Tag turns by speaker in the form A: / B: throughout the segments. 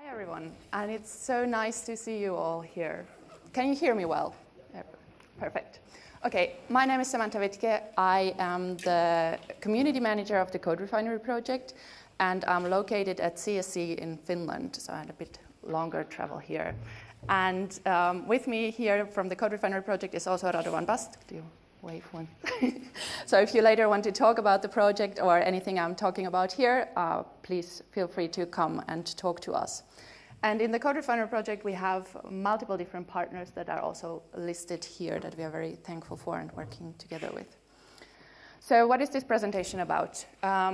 A: Hi everyone, and it's so nice to see you all here. Can you hear me well? Perfect. Okay, my name is Samantha Wittke. I am the community manager of the CodeRefinery project, and I'm located at CSC in Finland, so I had a bit longer travel here. And with me here from the CodeRefinery project is also Radovan Bast. Do you wave one? So if you later want to talk about the project or anything I'm talking about here, please feel free to come and talk to us. And in the CodeRefinery project, we have multiple different partners that are also listed here that we are very thankful for and working together with. So what is this presentation about?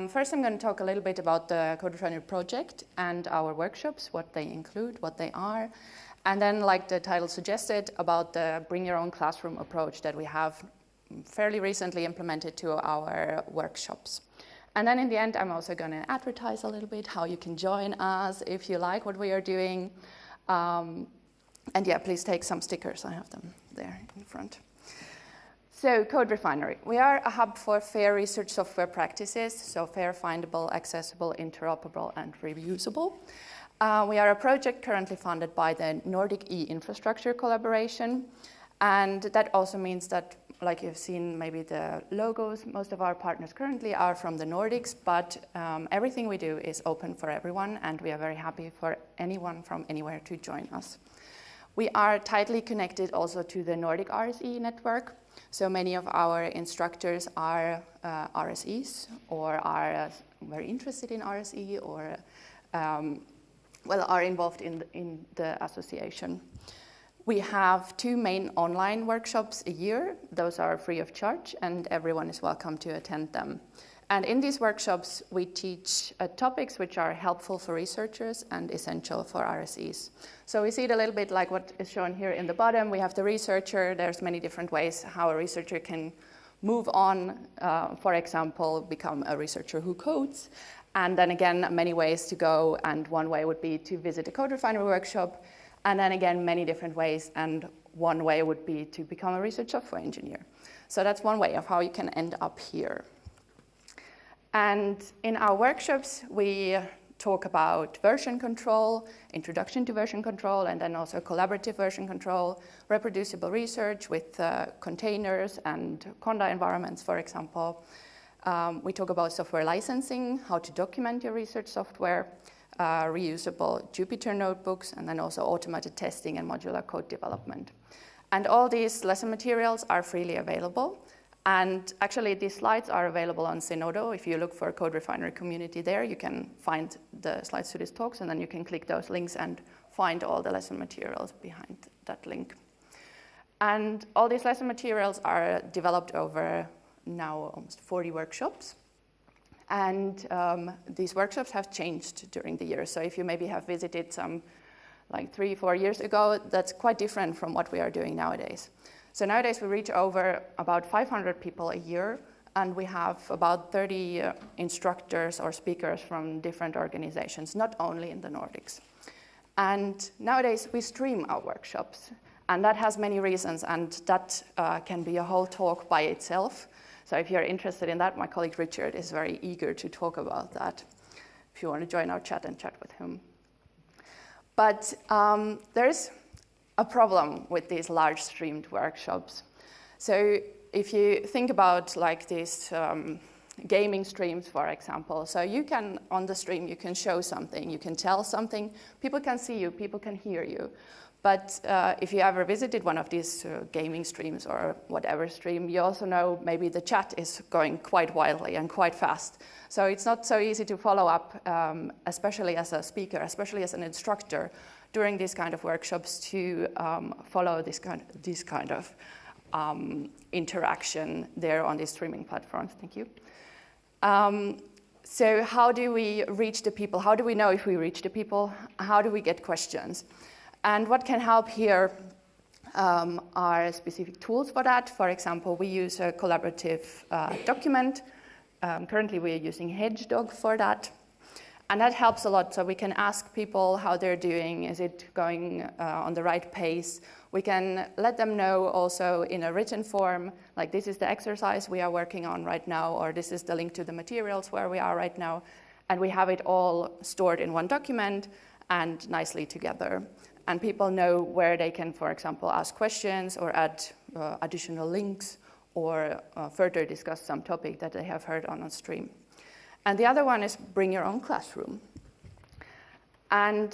A: First, I'm going to talk a little bit about the CodeRefinery project and our workshops, what they include, what they are. And then, like the title suggested, about the bring your own classroom approach that we have fairly recently implemented to our workshops. And then in the end, I'm also going to advertise a little bit how you can join us if you like what we are doing. And yeah, please take some stickers. I have them there in front. So CodeRefinery. We are a hub for fair research software practices, so fair, findable, accessible, interoperable, and reusable. We are a project currently funded by the Nordic e-infrastructure collaboration. And that also means that, like you've seen maybe the logos, most of our partners currently are from the Nordics, but everything we do is open for everyone, and we are very happy for anyone from anywhere to join us. We are tightly connected also to the Nordic RSE network, so many of our instructors are RSEs or are very interested in RSE or are involved in the association. We have 2 main online workshops a year. Those are free of charge, and everyone is welcome to attend them. And in these workshops, we teach topics which are helpful for researchers and essential for RSEs. So we see it a little bit like what is shown here in the bottom. We have the researcher. There's many different ways how a researcher can move on, for example, become a researcher who codes. And then again, many ways to go. And one way would be to visit a CodeRefinery workshop. And then again, many different ways, and one way would be to become a research software engineer. So that's one way of how you can end up here. And in our workshops, we talk about version control, introduction to version control, and then also collaborative version control, reproducible research with containers and Conda environments, for example. We talk about software licensing, how to document your research software, reusable Jupyter notebooks, and then also automated testing and modular code development. And all these lesson materials are freely available. And actually, these slides are available on Zenodo. If you look for CodeRefinery community there, you can find the slides to these talks, and then you can click those links and find all the lesson materials behind that link. And all these lesson materials are developed over now almost 40 workshops. And these workshops have changed during the year. So if you maybe have visited some like 3-4 years ago, that's quite different from what we are doing nowadays. So nowadays we reach over about 500 people a year, and we have about 30 instructors or speakers from different organizations, not only in the Nordics. And nowadays we stream our workshops, and that has many reasons, and that can be a whole talk by itself. So if you're interested in that, my colleague Richard is very eager to talk about that, if you want to join our chat and chat with him. But there's a problem with these large streamed workshops. So if you think about like these gaming streams, for example, so you can, on the stream, you can show something, you can tell something, people can see you, people can hear you. But if you ever visited one of these gaming streams or whatever stream, you also know maybe the chat is going quite wildly and quite fast. So it's not so easy to follow up, especially as a speaker, especially as an instructor, during these kind of workshops to follow this kind of interaction there on these streaming platforms. Thank you. So how do we reach the people? How do we know if we reach the people? How do we get questions? And what can help here are specific tools for that. For example, we use a collaborative document. Currently, we are using HedgeDog for that. And that helps a lot. So we can ask people how they're doing. Is it going on the right pace? We can let them know also in a written form, like this is the exercise we are working on right now, or this is the link to the materials where we are right now. And we have it all stored in one document. and nicely together. And people know where they can, for example, ask questions or add additional links or further discuss some topic that they have heard on a stream. And the other one is bring your own classroom. And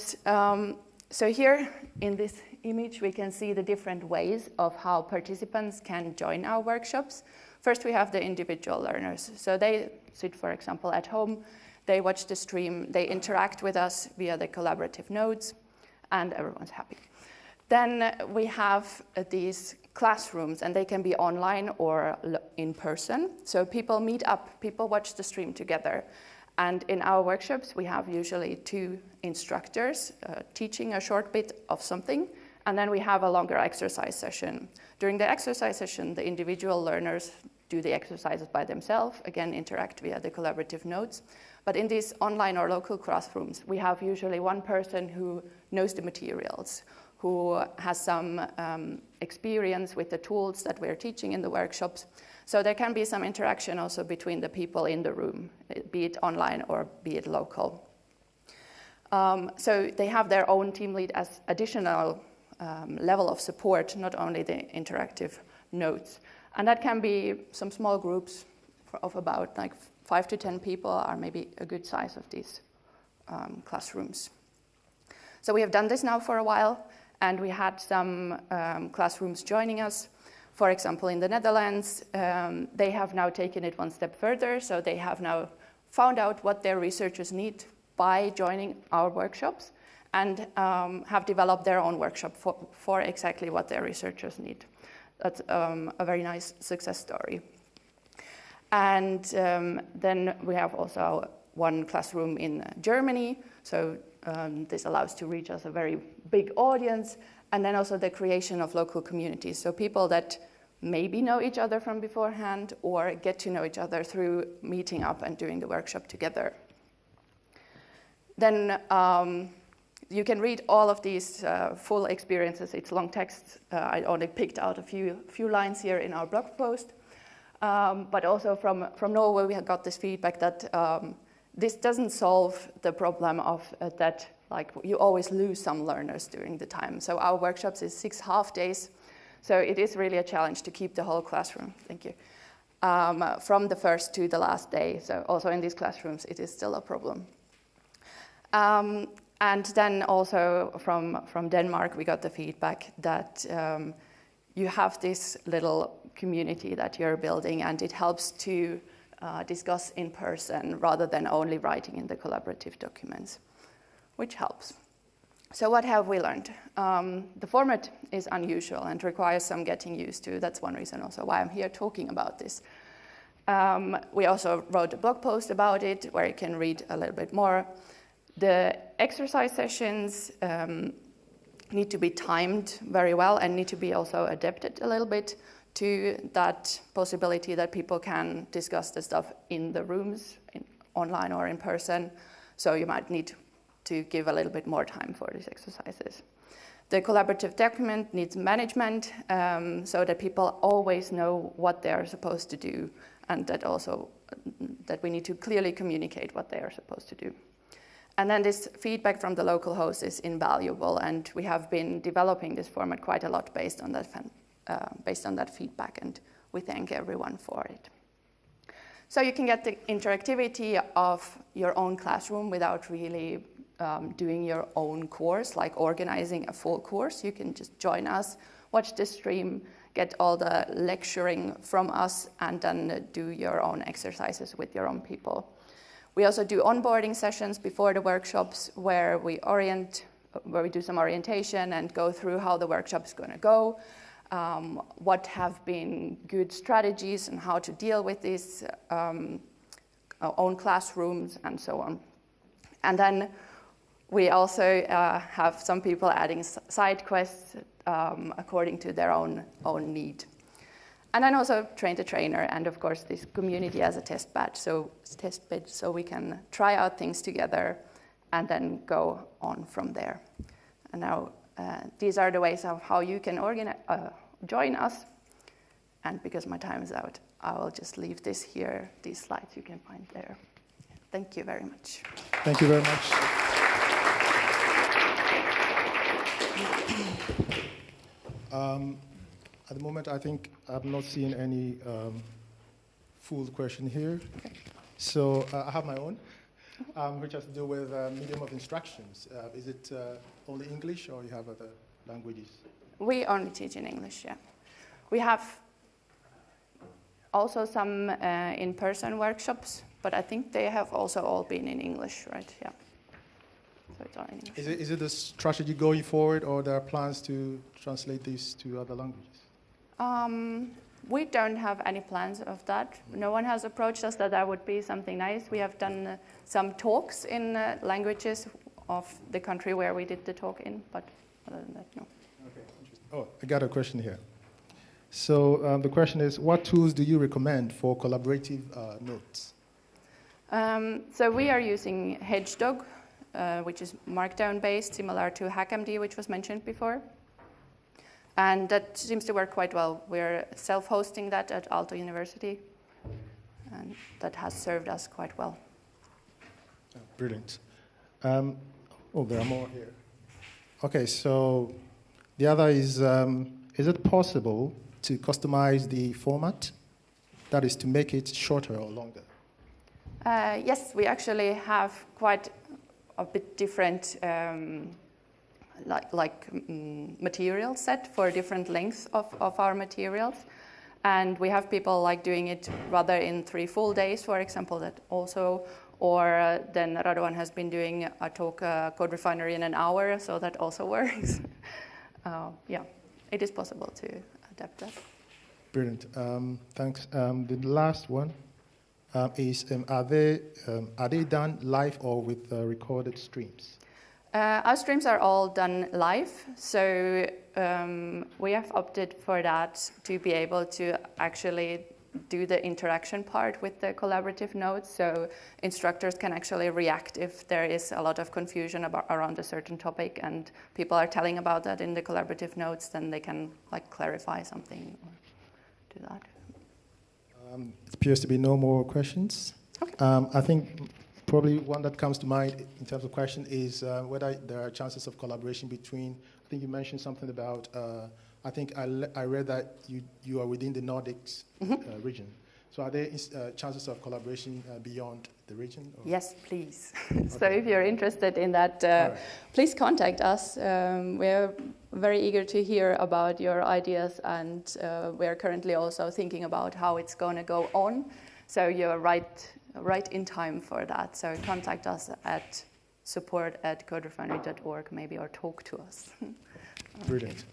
A: so here in this image, we can see the different ways of how participants can join our workshops. First, we have the individual learners. So they sit, for example, at home, they watch the stream, they interact with us via the collaborative notes, and everyone's happy. Then we have these classrooms, and they can be online or in person. So people meet up, people watch the stream together. And in our workshops, we have usually 2 instructors teaching a short bit of something, and then we have a longer exercise session. During the exercise session, the individual learners do the exercises by themselves, again, interact via the collaborative notes. But in these online or local classrooms, we have usually one person who knows the materials, who has some experience with the tools that we're teaching in the workshops. So there can be some interaction also between the people in the room, be it online or be it local. So they have their own team lead as additional level of support, not only the interactive notes. And that can be some small groups of about like 5 to 10 people are maybe a good size of these classrooms. So we have done this now for a while, and we had some classrooms joining us. For example, in the Netherlands, they have now taken it one step further, so they have now found out what their researchers need by joining our workshops, and have developed their own workshop for exactly what their researchers need. That's a very nice success story. And then we have also one classroom in Germany, so this allows to reach us a very big audience, and then also the creation of local communities, so people that maybe know each other from beforehand or get to know each other through meeting up and doing the workshop together. Then you can read all of these full experiences. It's long text. I only picked out a few lines here in our blog post. But also from Norway, we have got this feedback that this doesn't solve the problem of that like you always lose some learners during the time. So our workshops is 6 half days. So it is really a challenge to keep the whole classroom, thank you, from the first to the last day. So also in these classrooms, it is still a problem. And then also from Denmark, we got the feedback that you have this little community that you're building, and it helps to discuss in person rather than only writing in the collaborative documents, which helps. So what have we learned? The format is unusual and requires some getting used to. That's one reason also why I'm here talking about this. We also wrote a blog post about it where you can read a little bit more. The exercise sessions need to be timed very well and need to be also adapted a little bit to that possibility that people can discuss the stuff in the rooms, online or in person. So you might need to give a little bit more time for these exercises. The collaborative document needs management so that people always know what they are supposed to do, and that we need to clearly communicate what they are supposed to do. And then this feedback from the local host is invaluable, and we have been developing this format quite a lot based on that feedback, and we thank everyone for it. So you can get the interactivity of your own classroom without really doing your own course, like organizing a full course. You can just join us, watch the stream, get all the lecturing from us, and then do your own exercises with your own people. We also do onboarding sessions before the workshops where we do some orientation and go through how the workshop is going to go, what have been good strategies and how to deal with these own classrooms and so on. And then we also have some people adding side quests according to their own need. And then also train the trainer, and of course this community as a test bed, so we can try out things together and then go on from there. And now these are the ways of how you can join us. And because my time is out, I will just leave this here. These slides you can find there. Thank you very much.
B: Thank you very much. At the moment, I think I'm not seeing any full question here. Okay. So I have my own, which has to do with medium of instructions. Is it only English, or you have other languages?
A: We only teach in English, yeah. We have also some in-person workshops, but I think they have also all been in English, right? Yeah. So it's all in English.
B: Is it a strategy going forward, or there are plans to translate this to other languages?
A: We don't have any plans of that. No one has approached us that would be something nice. We have done some talks in languages of the country where we did the talk in, but other than that, no.
B: Okay, interesting. Oh, I got a question here. So the question is, what tools do you recommend for collaborative notes?
A: So we are using HedgeDog, which is Markdown-based, similar to HackMD, which was mentioned before. And that seems to work quite well. We're self-hosting that at Aalto University, and that has served us quite well.
B: Brilliant. Oh, there are more here. Okay, so the other is it possible to customize the format? That is, to make it shorter or longer?
A: Yes, we actually have quite a bit different material set for different lengths of our materials. And we have people like doing it rather in 3 full days, for example, that also, or then Radovan has been doing a talk, CodeRefinery, in an hour, so that also works. Yeah, it is possible to adapt that.
B: Brilliant, thanks. The last one is, are they done live or with recorded streams?
A: Our streams are all done live, so we have opted for that to be able to actually do the interaction part with the collaborative notes, so instructors can actually react if there is a lot of confusion around a certain topic and people are telling about that in the collaborative notes, then they can clarify something or do that.
B: It appears to be no more questions.
A: Okay.
B: I think probably one that comes to mind in terms of question is whether there are chances of collaboration between, I think you mentioned something about, I think I read that you are within the Nordics region. So are there chances of collaboration beyond the region? Or?
A: Yes, please.
B: Okay.
A: So if you're interested in that, right, please contact us. We're very eager to hear about your ideas, and we're currently also thinking about how it's going to go on. So you're right in time for that. So contact us at support@coderefinery.org maybe, or talk to us.
B: Brilliant.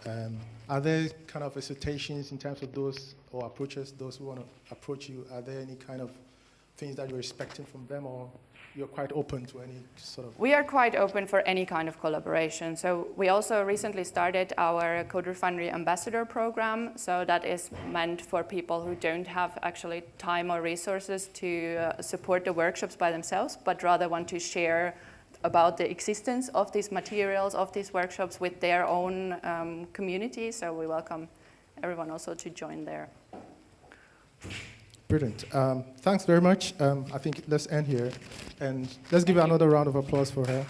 B: Are there kind of hesitations in terms of those, or approaches, those who want to approach you? Are there any kind of things that you're expecting from them, or you're quite open to any sort of?
A: We are quite open for any kind of collaboration. So we also recently started our CodeRefinery Ambassador program. So that is meant for people who don't have actually time or resources to support the workshops by themselves, but rather want to share about the existence of these materials, of these workshops with their own community. So we welcome everyone also to join there.
B: Brilliant. Thanks very much. I think let's end here. And let's give another round of applause for her.